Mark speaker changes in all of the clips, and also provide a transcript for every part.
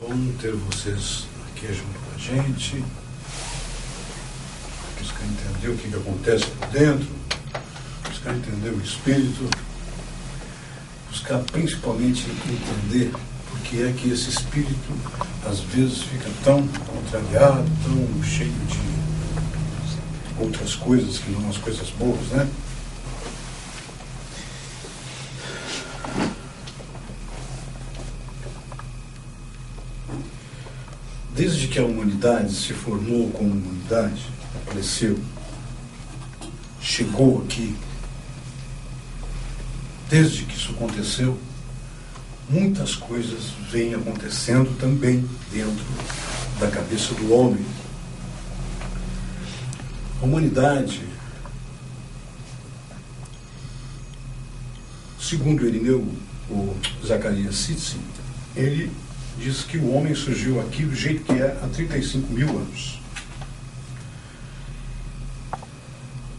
Speaker 1: Bom ter vocês aqui junto com a gente, buscar entender o que acontece por dentro, buscar entender o espírito, buscar principalmente entender por que é que esse espírito às vezes fica tão contrariado, tão cheio de outras coisas que não as coisas boas, né? Desde que a humanidade se formou como humanidade, cresceu, chegou aqui, desde que isso aconteceu, muitas coisas vêm acontecendo também dentro da cabeça do homem. A humanidade, segundo Irineu, o Zacarias Sitchin, ele diz que o homem surgiu aqui do jeito que é há 35 mil anos.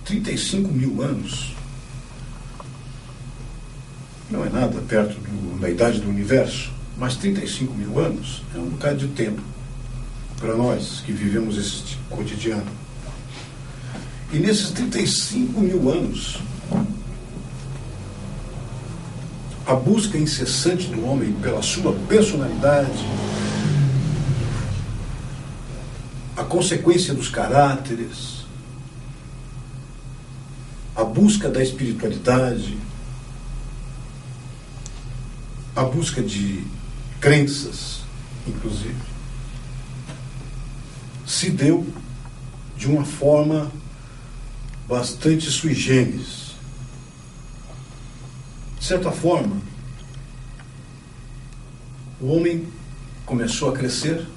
Speaker 1: 35 mil anos não é nada perto da idade do universo, mas 35 mil anos é um bocado de tempo para nós que vivemos esse cotidiano. E nesses 35 mil anos, a busca incessante do homem pela sua personalidade, a consequência dos caráteres, a busca da espiritualidade, a busca de crenças, inclusive, se deu de uma forma bastante sui generis. De certa forma, o homem começou a crescer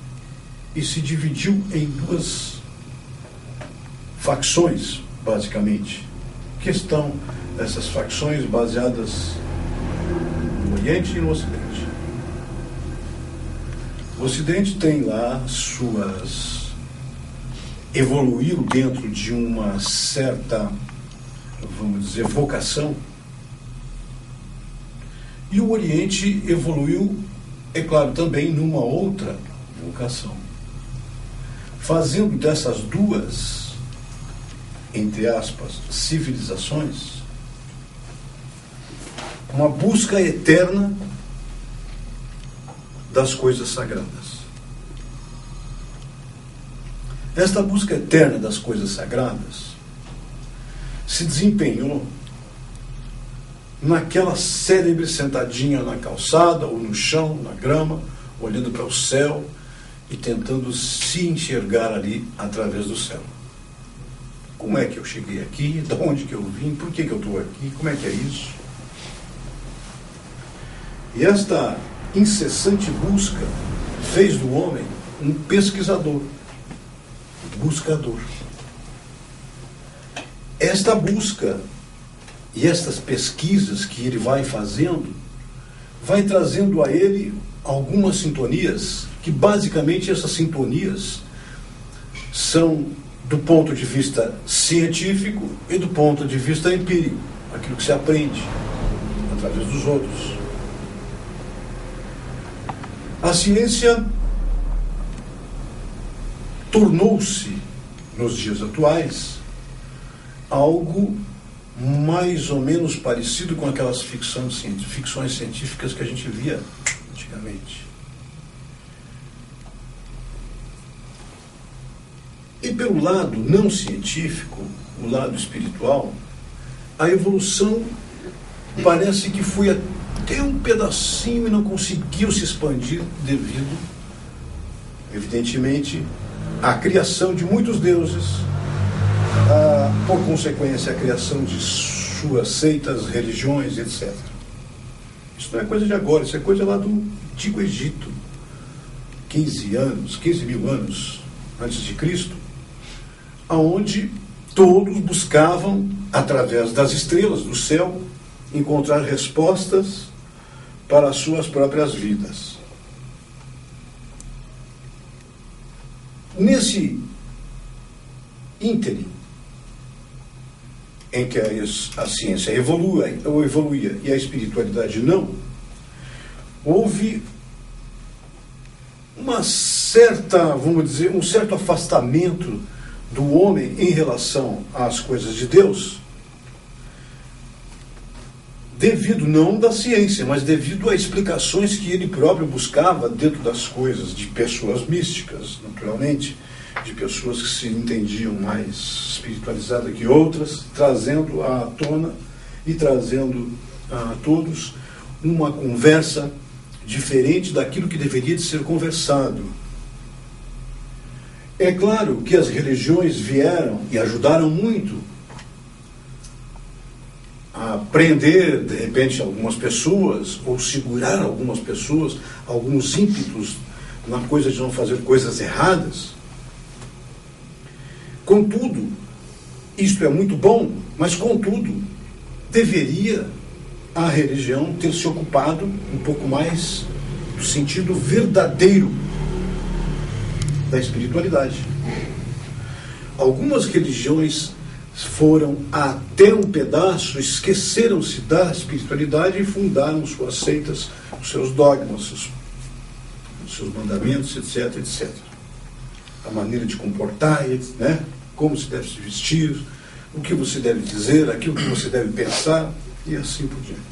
Speaker 1: e se dividiu em duas facções, basicamente, que estão essas facções baseadas no Oriente e no Ocidente. O Ocidente tem lá suas... evoluiu dentro de uma certa, vamos dizer, vocação. E o Oriente evoluiu, é claro, também numa outra vocação. Fazendo dessas duas, entre aspas, civilizações, uma busca eterna das coisas sagradas. Esta busca eterna das coisas sagradas se desempenhou naquela célebre sentadinha na calçada ou no chão, na grama, olhando para o céu e tentando se enxergar ali através do céu. Como é que eu cheguei aqui? De onde que eu vim? Por que eu estou aqui? Como é que é isso? E esta incessante busca fez do homem um pesquisador, buscador. Esta busca e estas pesquisas que ele vai fazendo, vai trazendo a ele algumas sintonias, que basicamente essas sintonias são do ponto de vista científico e do ponto de vista empírico, aquilo que se aprende através dos outros. A ciência tornou-se, nos dias atuais, algo mais ou menos parecido com aquelas ficções científicas que a gente via antigamente. E pelo lado não científico, o lado espiritual, a evolução parece que foi até um pedacinho e não conseguiu se expandir devido, evidentemente, à criação de muitos deuses, por consequência, a criação de suas seitas, religiões, etc. Isso não é coisa de agora, isso é coisa lá do Antigo Egito. 15 mil anos antes de Cristo, aonde todos buscavam, através das estrelas do céu, encontrar respostas para as suas próprias vidas. Nesse ínterim, em que a ciência evoluía e a espiritualidade não, houve uma certa, vamos dizer, um certo afastamento do homem em relação às coisas de Deus, devido não da ciência, mas devido a explicações que ele próprio buscava dentro das coisas, de pessoas místicas, naturalmente, de pessoas que se entendiam mais espiritualizadas que outras, trazendo à tona e trazendo a todos uma conversa diferente daquilo que deveria de ser conversado. É claro que as religiões vieram e ajudaram muito a prender, de repente, algumas pessoas, ou segurar algumas pessoas, alguns ímpetos na coisa de não fazer coisas erradas. Contudo, isto é muito bom, mas contudo, deveria a religião ter se ocupado um pouco mais do sentido verdadeiro da espiritualidade. Algumas religiões foram até um pedaço, esqueceram-se da espiritualidade e fundaram suas seitas, os seus dogmas, os seus mandamentos, etc, etc. A maneira de comportar, né? Como se deve se vestir, o que você deve dizer, aquilo que você deve pensar, e assim por diante.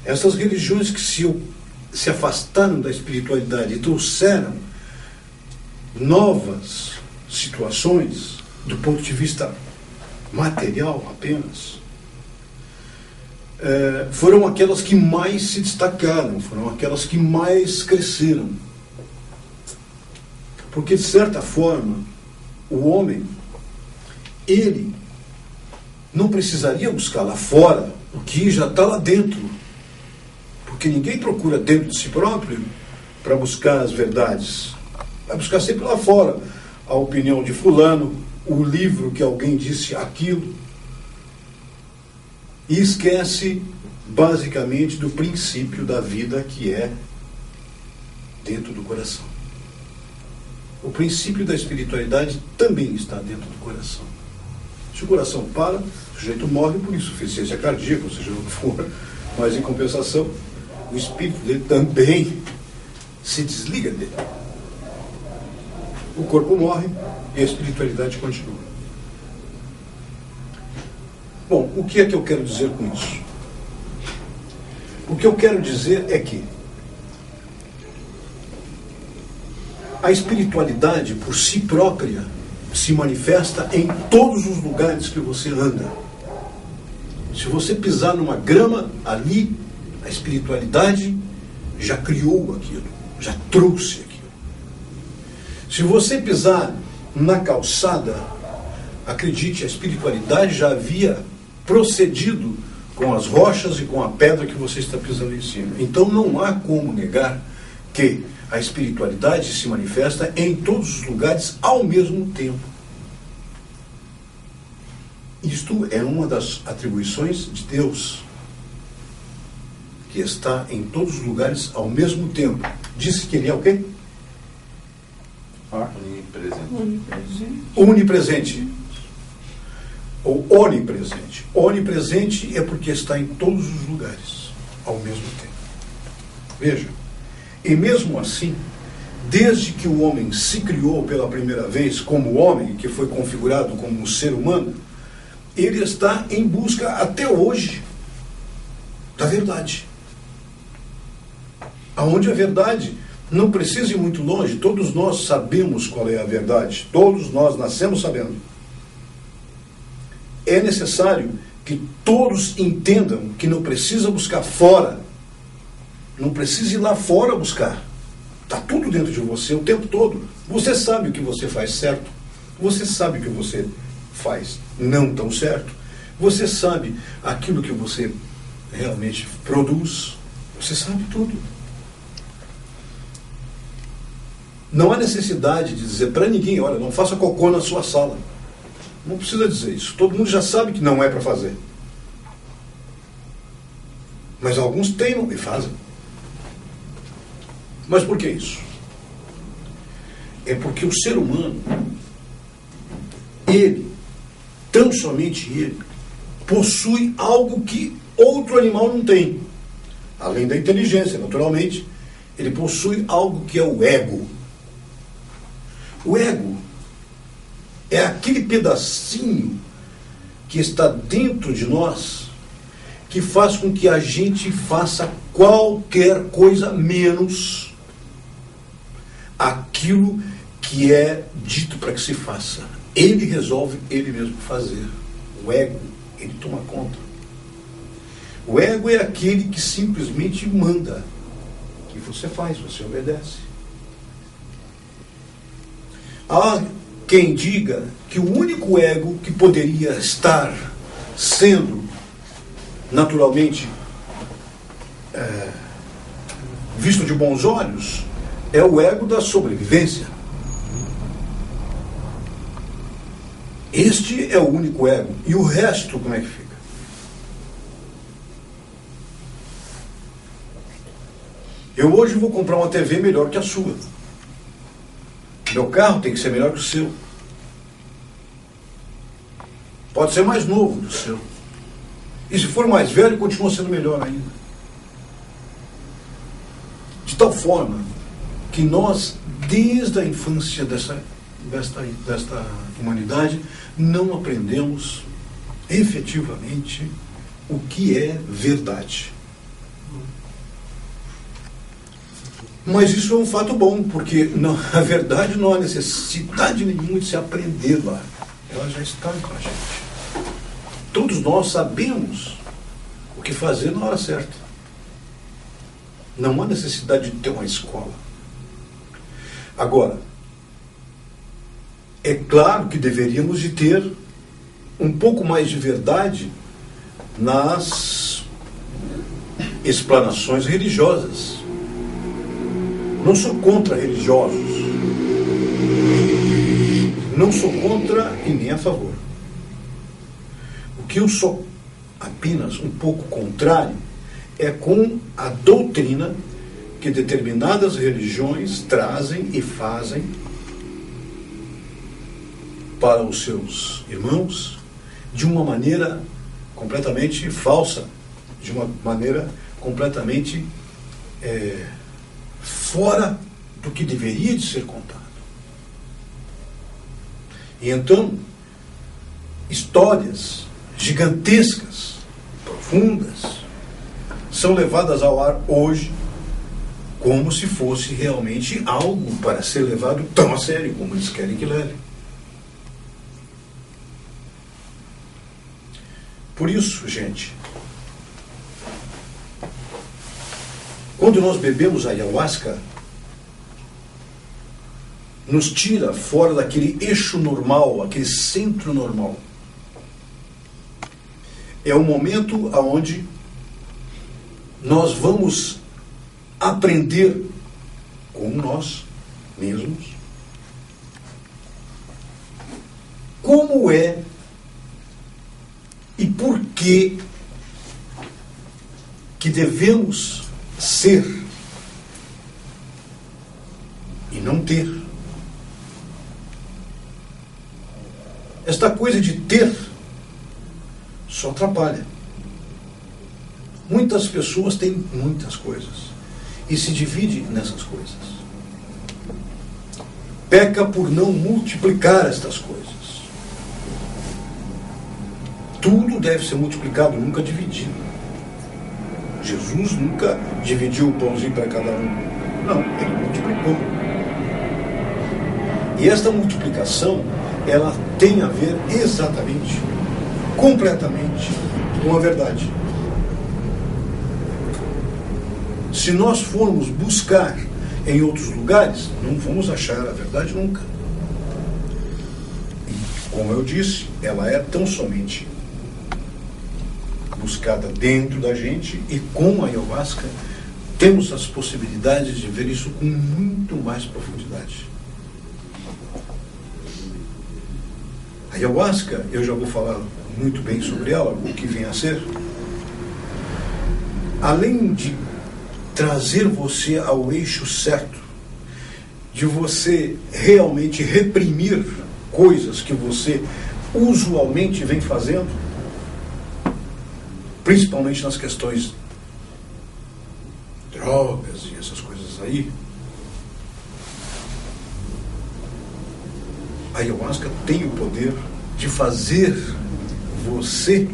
Speaker 1: Essas religiões que se afastaram da espiritualidade e trouxeram novas situações, do ponto de vista material apenas, foram aquelas que mais se destacaram, foram aquelas que mais cresceram. Porque, de certa forma, o homem, ele não precisaria buscar lá fora o que já está lá dentro. Porque ninguém procura dentro de si próprio para buscar as verdades. Vai buscar sempre lá fora a opinião de fulano, o livro que alguém disse aquilo, e esquece basicamente do princípio da vida que é dentro do coração. O princípio da espiritualidade também está dentro do coração. Se o coração para, o sujeito morre por insuficiência cardíaca, ou seja, o que for, mas em compensação, o espírito dele também se desliga dele. O corpo morre e a espiritualidade continua. Bom, o que é que eu quero dizer com isso? O que eu quero dizer é que a espiritualidade por si própria se manifesta em todos os lugares que você anda. Se você pisar numa grama, ali a espiritualidade já criou aquilo, já trouxe aquilo. Se você pisar na calçada, acredite, a espiritualidade já havia procedido com as rochas e com a pedra que você está pisando em cima. Então não há como negar que a espiritualidade se manifesta em todos os lugares ao mesmo tempo. Isto é uma das atribuições de Deus, que está em todos os lugares ao mesmo tempo. Disse que ele é o quê?
Speaker 2: Onipresente.
Speaker 1: Onipresente. Ou onipresente. Onipresente é porque está em todos os lugares ao mesmo tempo. Veja. E mesmo assim, desde que o homem se criou pela primeira vez como homem, que foi configurado como um ser humano, ele está em busca até hoje da verdade. Aonde a verdade não precisa ir muito longe, todos nós sabemos qual é a verdade, todos nós nascemos sabendo. É necessário que todos entendam que não precisa buscar fora, não precisa ir lá fora buscar. Está tudo dentro de você o tempo todo. Você sabe o que você faz certo, você sabe o que você faz não tão certo, você sabe aquilo que você realmente produz, você sabe tudo. Não há necessidade de dizer para ninguém, olha, não faça cocô na sua sala. Não precisa dizer isso. Todo mundo já sabe que não é para fazer. Mas alguns teimam e fazem. Mas por que isso? É porque o ser humano, ele, tão somente ele, possui algo que outro animal não tem. Além da inteligência, naturalmente, ele possui algo que é o ego. O ego é aquele pedacinho que está dentro de nós que faz com que a gente faça qualquer coisa menos aquilo que é dito para que se faça. Ele resolve ele mesmo fazer. O ego, ele toma conta. O ego é aquele que simplesmente manda, que você faz, você obedece. Há quem diga que o único ego que poderia estar sendo naturalmente visto de bons olhos é o ego da sobrevivência. Este é o único ego. E o resto, como é que fica? Eu hoje vou comprar uma TV melhor que a sua. Meu carro tem que ser melhor que o seu. Pode ser mais novo que o seu. E se for mais velho, continua sendo melhor ainda. De tal forma que nós, desde a infância desta humanidade, não aprendemos efetivamente o que é verdade. Mas isso é um fato bom, porque a verdade não há necessidade nenhuma de se aprender lá. Ela já está com a gente. Todos nós sabemos o que fazer na hora certa. Não há necessidade de ter uma escola. Agora, é claro que deveríamos de ter um pouco mais de verdade nas explanações religiosas. Não sou contra religiosos. Não sou contra e nem a favor. O que eu sou apenas um pouco contrário é com a doutrina que determinadas religiões trazem e fazem para os seus irmãos de uma maneira completamente falsa, de uma maneira completamente fora do que deveria de ser contado. E então, histórias gigantescas, profundas, são levadas ao ar hoje como se fosse realmente algo para ser levado tão a sério como eles querem que leve. Por isso, gente, quando nós bebemos a ayahuasca, nos tira fora daquele eixo normal, aquele centro normal. É o momento onde nós vamos aprender com nós mesmos como é e por que devemos ser e não ter. Esta coisa de ter só atrapalha. Muitas pessoas têm muitas coisas e se divide nessas coisas. Peca por não multiplicar estas coisas. Tudo deve ser multiplicado, nunca dividido. Jesus nunca dividiu o pãozinho para cada um. Não, ele multiplicou. E esta multiplicação, ela tem a ver exatamente, completamente, com a verdade. Se nós formos buscar em outros lugares, não vamos achar a verdade nunca. E, como eu disse, ela é tão somente buscada dentro da gente, e com a ayahuasca temos as possibilidades de ver isso com muito mais profundidade. A ayahuasca, eu já vou falar muito bem sobre ela, o que vem a ser. Além de trazer você ao eixo certo, de você realmente reprimir coisas que você usualmente vem fazendo, principalmente nas questões drogas e essas coisas aí, a ayahuasca tem o poder de fazer você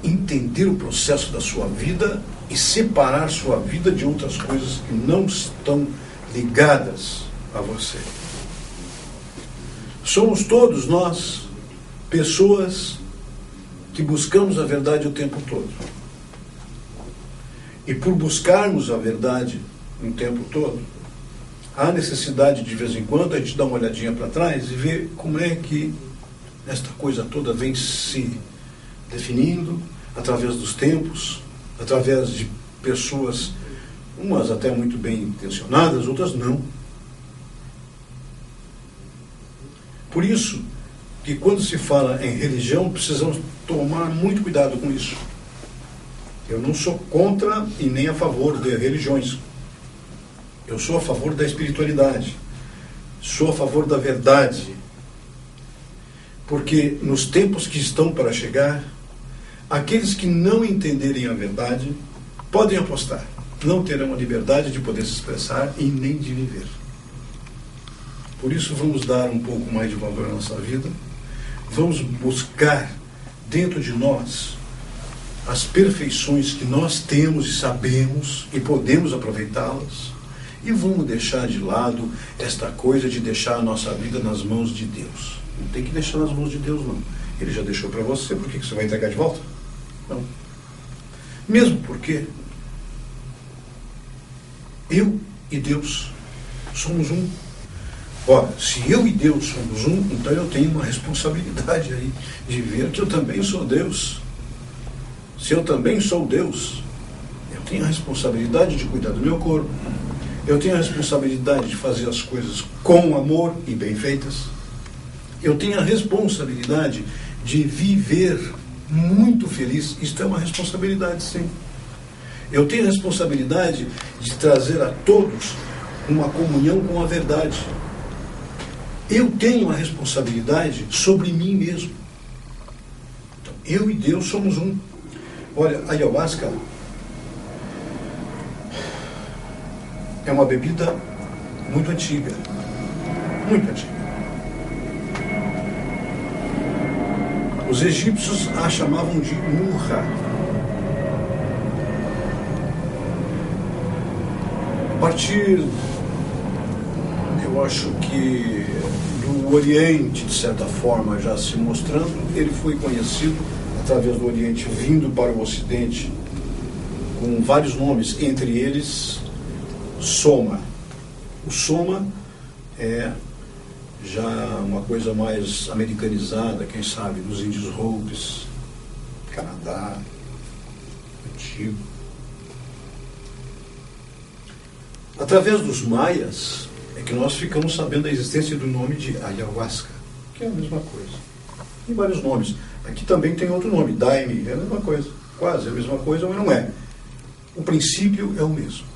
Speaker 1: entender o processo da sua vida e separar sua vida de outras coisas que não estão ligadas a você. Somos todos nós pessoas que buscamos a verdade o tempo todo. E por buscarmos a verdade o tempo todo, há necessidade de vez em quando a gente dar uma olhadinha para trás e ver como é que esta coisa toda vem se definindo através dos tempos, através de pessoas, umas até muito bem intencionadas, outras não. Por isso que quando se fala em religião, precisamos tomar muito cuidado com isso. Eu não sou contra e nem a favor de religiões. Eu sou a favor da espiritualidade. Sou a favor da verdade. Porque nos tempos que estão para chegar, aqueles que não entenderem a verdade podem apostar. Não terão a liberdade de poder se expressar e nem de viver. Por isso vamos dar um pouco mais de valor à nossa vida. Vamos buscar dentro de nós as perfeições que nós temos e sabemos e podemos aproveitá-las. E vamos deixar de lado esta coisa de deixar a nossa vida nas mãos de Deus. Não tem que deixar nas mãos de Deus, não. Ele já deixou para você, por que você vai entregar de volta? Não. Mesmo porque eu e Deus somos um. Ora, se eu e Deus somos um, então eu tenho uma responsabilidade aí de ver que eu também sou Deus. Se eu também sou Deus, eu tenho a responsabilidade de cuidar do meu corpo. Eu tenho a responsabilidade de fazer as coisas com amor e bem feitas. Eu tenho a responsabilidade de viver muito feliz. Isto é uma responsabilidade, sim. Eu tenho a responsabilidade de trazer a todos uma comunhão com a verdade. Eu tenho a responsabilidade sobre mim mesmo. Então, eu e Deus somos um. Olha, a ayahuasca é uma bebida muito antiga. Muito antiga. Os egípcios a chamavam de murra. A partir, eu acho que do Oriente, de certa forma, já se mostrando, ele foi conhecido através do Oriente, vindo para o Ocidente, com vários nomes, entre eles, Soma. O Soma é já uma coisa mais americanizada, quem sabe, dos índios Hopis, Canadá, antigo. Através dos maias é que nós ficamos sabendo da existência do nome de ayahuasca, que é a mesma coisa. Tem vários nomes. Aqui também tem outro nome, daime, é a mesma coisa. Quase a mesma coisa, mas não é. O princípio é o mesmo.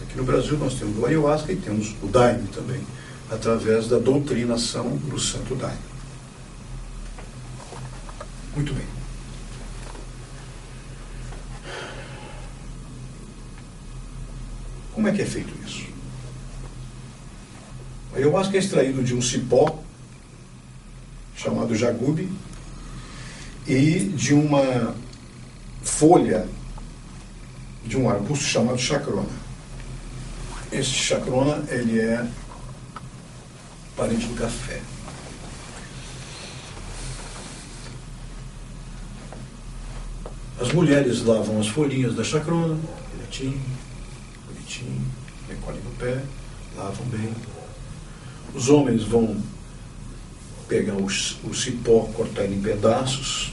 Speaker 1: Aqui no Brasil nós temos o ayahuasca e temos o daime também, através da doutrinação do Santo Daime. Muito bem. Como é que é feito isso? O ayahuasca é extraído de um cipó chamado jagube e de uma folha de um arbusto chamado chacrona. Este chacrona, ele é parente do café. As mulheres lavam as folhinhas da chacrona, bonitinho, recolhem no pé, lavam bem. Os homens vão pegar o cipó, cortar ele em pedaços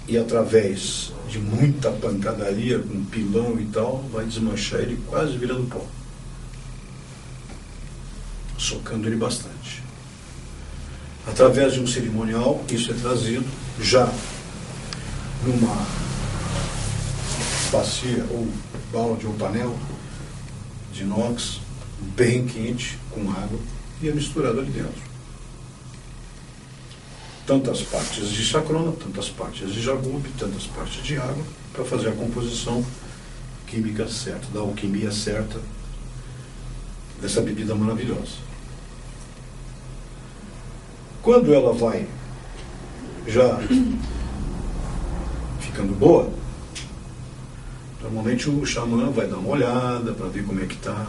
Speaker 1: e através de muita pancadaria, com pilão e tal, vai desmanchar ele quase virando pó. Socando ele bastante. Através de um cerimonial, isso é trazido já numa bacia ou balde ou panela de inox, bem quente, com água, e é misturado ali dentro. Tantas partes de chacrona, tantas partes de jagube, tantas partes de água, para fazer a composição química certa, da alquimia certa, dessa bebida maravilhosa. Quando ela vai já ficando boa, normalmente o xamã vai dar uma olhada para ver como é que está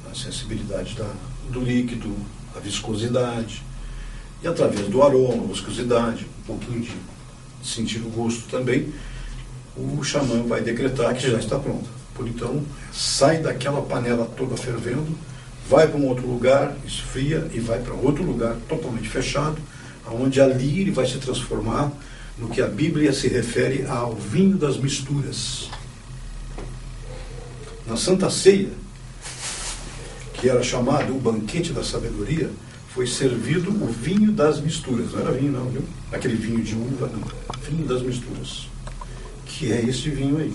Speaker 1: a sensibilidade do líquido, a viscosidade, e através do aroma, viscosidade, um pouquinho de sentir o gosto também, o xamã vai decretar que já está pronta. Por então, sai daquela panela toda fervendo, vai para um outro lugar, esfria e vai para outro lugar totalmente fechado, onde ali ele vai se transformar no que a Bíblia se refere ao vinho das misturas. Na Santa Ceia, que era chamado o banquete da sabedoria, foi servido o vinho das misturas. Não era vinho não, viu? Aquele vinho de uva, não. Vinho das misturas. Que é esse vinho aí,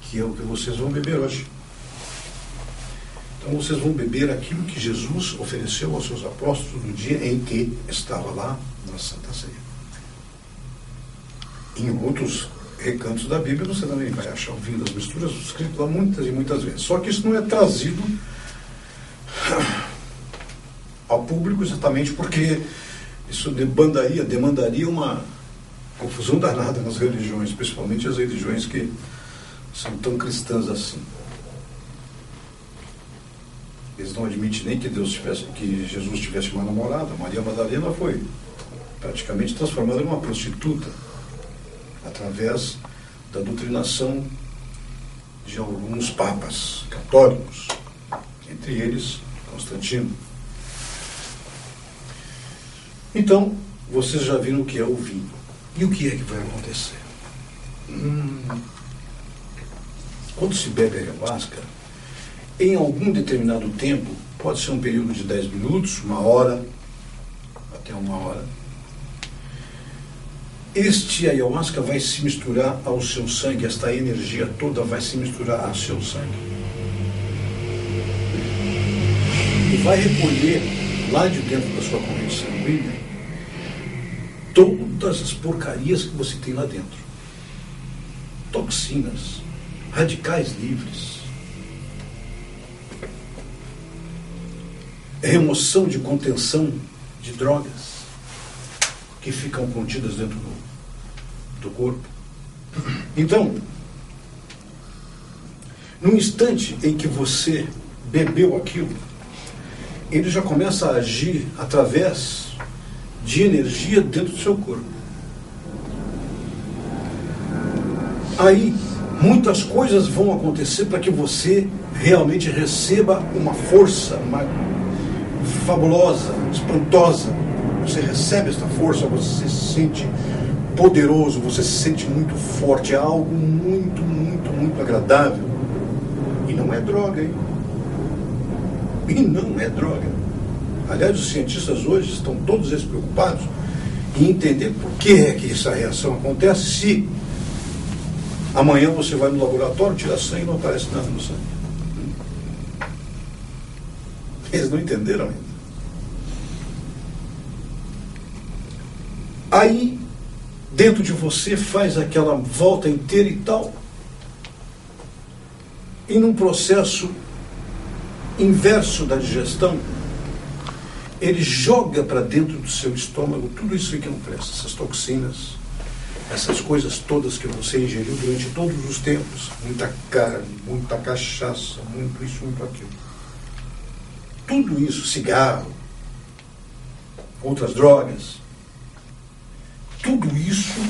Speaker 1: que é o que vocês vão beber hoje. Então vocês vão beber aquilo que Jesus ofereceu aos seus apóstolos no dia em que estava lá na Santa Ceia. Em outros recantos da Bíblia você também vai achar o vinho das misturas escrito lá muitas e muitas vezes. Só que isso não é trazido ao público exatamente porque isso demandaria uma confusão danada nas religiões, principalmente as religiões que são tão cristãs assim. Eles não admitem nem que Jesus tivesse uma namorada. Maria Madalena foi praticamente transformada em uma prostituta através da doutrinação de alguns papas católicos, entre eles Constantino. Então, vocês já viram o que é o vinho. E o que é que vai acontecer? Quando se bebe ayahuasca, em algum determinado tempo, pode ser um período de 10 minutos, 1 hora, até 1 hora, este ayahuasca vai se misturar ao seu sangue, esta energia toda vai se misturar ao seu sangue. E vai recolher lá de dentro da sua corrente sanguínea todas as porcarias que você tem lá dentro. Toxinas, radicais livres, remoção de contenção de drogas que ficam contidas dentro do corpo. Então, no instante em que você bebeu aquilo, ele já começa a agir através de energia dentro do seu corpo. Aí, muitas coisas vão acontecer para que você realmente receba uma força fabulosa, espantosa. Você recebe esta força, você se sente poderoso, você se sente muito forte, é algo muito, muito, muito agradável. E não é droga, hein? E não é droga. Aliás, os cientistas hoje estão todos eles preocupados em entender por que é que essa reação acontece se amanhã você vai no laboratório, tira sangue e não aparece nada no sangue. Eles não entenderam ainda. Aí, dentro de você, faz aquela volta inteira e tal, e num processo inverso da digestão, ele joga para dentro do seu estômago tudo isso que não presta, essas toxinas, essas coisas todas que você ingeriu durante todos os tempos, muita carne, muita cachaça, muito isso, muito aquilo. Tudo isso, cigarro, outras drogas, tudo isso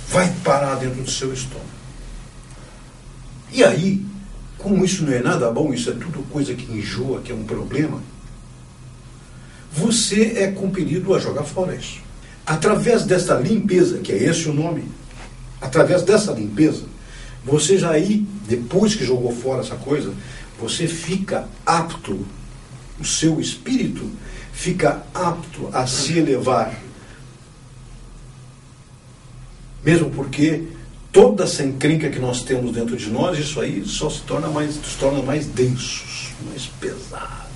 Speaker 1: vai parar dentro do seu estômago. E aí, como isso não é nada bom, isso é tudo coisa que enjoa, que é um problema, você é compelido a jogar fora isso. Através dessa limpeza, que é esse o nome, através dessa limpeza, você já aí, depois que jogou fora essa coisa, você fica apto, o seu espírito fica apto a se elevar. Mesmo porque toda essa encrenca que nós temos dentro de nós, isso aí só se torna mais densos, mais pesados.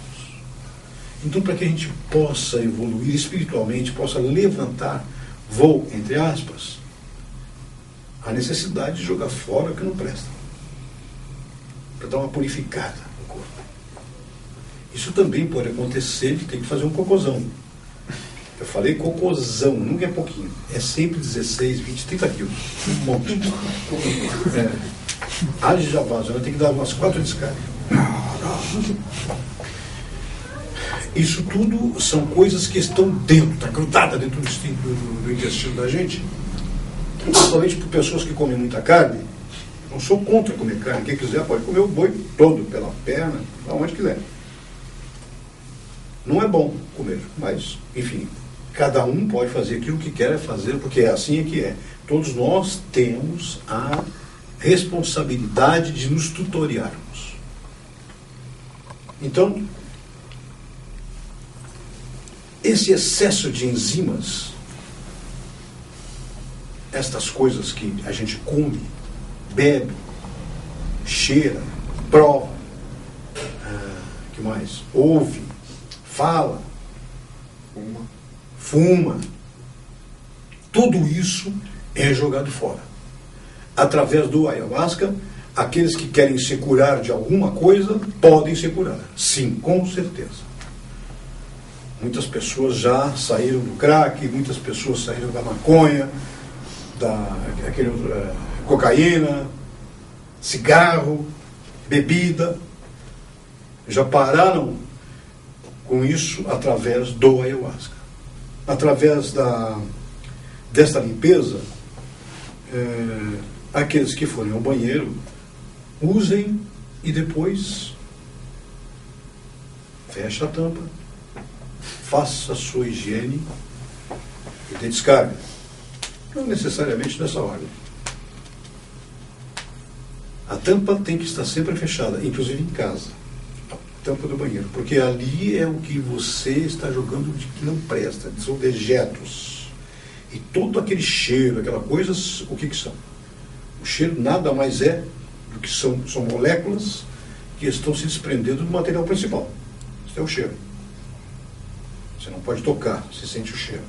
Speaker 1: Então, para que a gente possa evoluir espiritualmente, possa levantar voo, entre aspas, há necessidade de jogar fora o que não presta, para dar uma purificada no corpo. Isso também pode acontecer de ter que fazer um cocôzão. Eu falei cocôzão, nunca é pouquinho. É sempre 16, 20, 30 quilos. Um monte. Age já vaza, vai ter que dar umas 4 descargas. Isso tudo são coisas que estão dentro, está grudada dentro do intestino da gente. Principalmente por pessoas que comem muita carne. Não sou contra comer carne. Quem quiser pode comer o boi todo, pela perna, aonde quiser. Não é bom comer, mas, enfim, cada um pode fazer aquilo que quer fazer, porque é assim que é. Todos nós temos a responsabilidade de nos tutoriarmos. Então, esse excesso de enzimas, estas coisas que a gente come, bebe, cheira, prova, que mais? Ouve, fala, fuma, tudo isso é jogado fora. Através do ayahuasca, aqueles que querem se curar de alguma coisa podem se curar. Sim, com certeza. Muitas pessoas já saíram do crack, muitas pessoas saíram da maconha, cocaína, cigarro, bebida. Já pararam com isso através do ayahuasca. Através desta limpeza, aqueles que forem ao banheiro, usem e depois fecha a tampa, faça a sua higiene e dê descarga. Não necessariamente nessa ordem. A tampa tem que estar sempre fechada, inclusive em casa. A tampa do banheiro. Porque ali é o que você está jogando de que não presta. São dejetos. E todo aquele cheiro, aquela coisa, o que são? O cheiro nada mais é do que são moléculas que estão se desprendendo do material principal. Isso é o cheiro. Você não pode tocar, você sente o cheiro.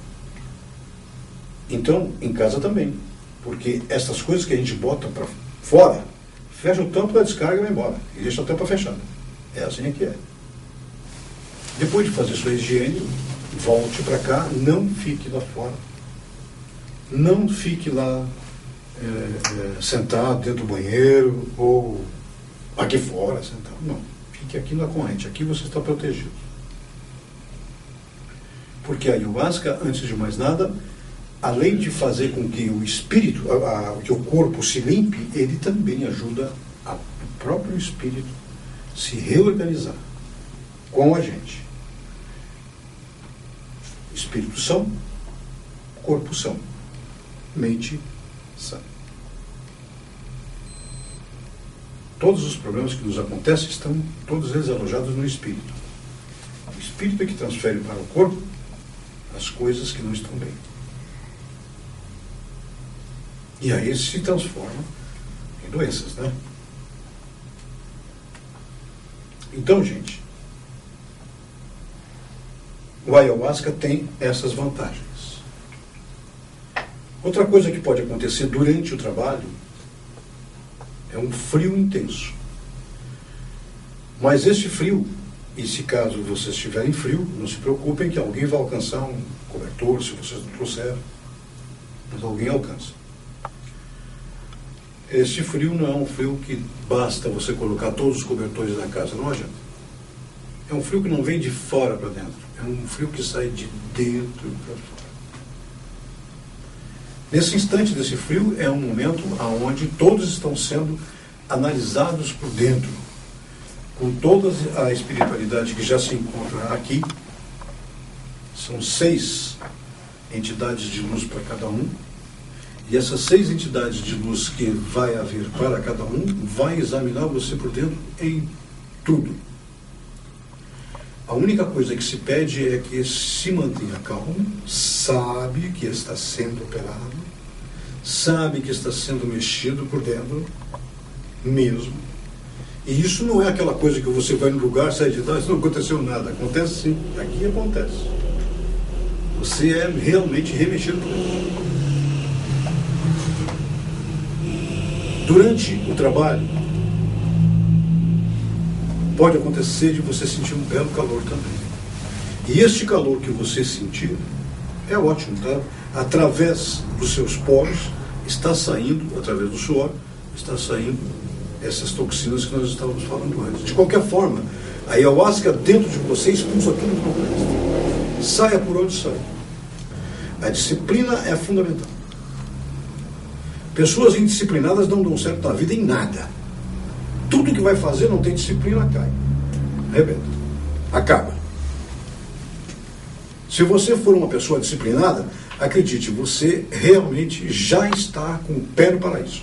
Speaker 1: Então, em casa também. Porque essas coisas que a gente bota para fora, fecha o tampo da descarga e vai embora. E deixa a tampa fechada. É assim que é. Depois de fazer sua higiene, volte para cá, não fique lá fora. Não fique lá sentado dentro do banheiro ou aqui fora sentado. Não. Fique aqui na corrente. Aqui você está protegido. Porque a ayahuasca, antes de mais nada, além de fazer com que o espírito, que o corpo se limpe, ele também ajuda o próprio espírito se reorganizar com a gente. Espírito são, corpo são, mente sã. Todos os problemas que nos acontecem estão todos eles alojados no espírito. O espírito é que transfere para o corpo as coisas que não estão bem. E aí se transforma em doenças, né? Então, gente, o ayahuasca tem essas vantagens. Outra coisa que pode acontecer durante o trabalho é um frio intenso. Mas esse frio, e se caso vocês estiverem frio, não se preocupem que alguém vai alcançar um cobertor, se vocês não trouxerem, mas alguém alcança. Esse frio não é um frio que basta você colocar todos os cobertores na casa, não adianta. É um frio que não vem de fora para dentro, é um frio que sai de dentro para fora. Nesse instante desse frio é um momento onde todos estão sendo analisados por dentro, com toda a espiritualidade que já se encontra aqui. São 6 entidades de luz para cada um. E essas 6 entidades de luz que vai haver para cada um, vai examinar você por dentro em tudo. A única coisa que se pede é que se mantenha calmo, sabe que está sendo operado, sabe que está sendo mexido por dentro, mesmo. E isso não é aquela coisa que você vai no lugar, sai de lá, isso não aconteceu nada. Acontece sim, aqui acontece. Você é realmente remexido por dentro. Durante o trabalho, pode acontecer de você sentir um belo calor também. E este calor que você sentir é ótimo, tá? Através dos seus poros está saindo, através do suor, está saindo essas toxinas que nós estávamos falando antes. De qualquer forma, a ayahuasca dentro de você expulsa tudo que não presta. Saia por onde sai. A disciplina é fundamental. Pessoas indisciplinadas não dão certo na vida em nada. Tudo que vai fazer não tem disciplina, cai. Arrebenta. Acaba. Se você for uma pessoa disciplinada, acredite, você realmente já está com o pé no paraíso.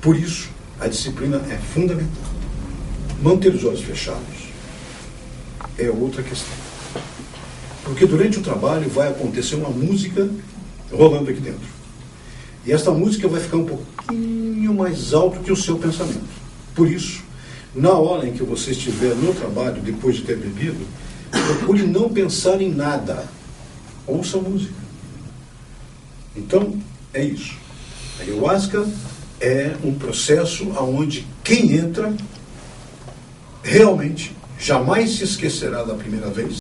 Speaker 1: Por isso, a disciplina é fundamental. Manter os olhos fechados é outra questão. Porque durante o trabalho vai acontecer uma música rolando aqui dentro. E esta música vai ficar um pouquinho mais alto que o seu pensamento. Por isso, na hora em que você estiver no trabalho, depois de ter bebido, procure não pensar em nada. Ouça a música. Então, é isso. A ayahuasca é um processo onde quem entra realmente jamais se esquecerá da primeira vez.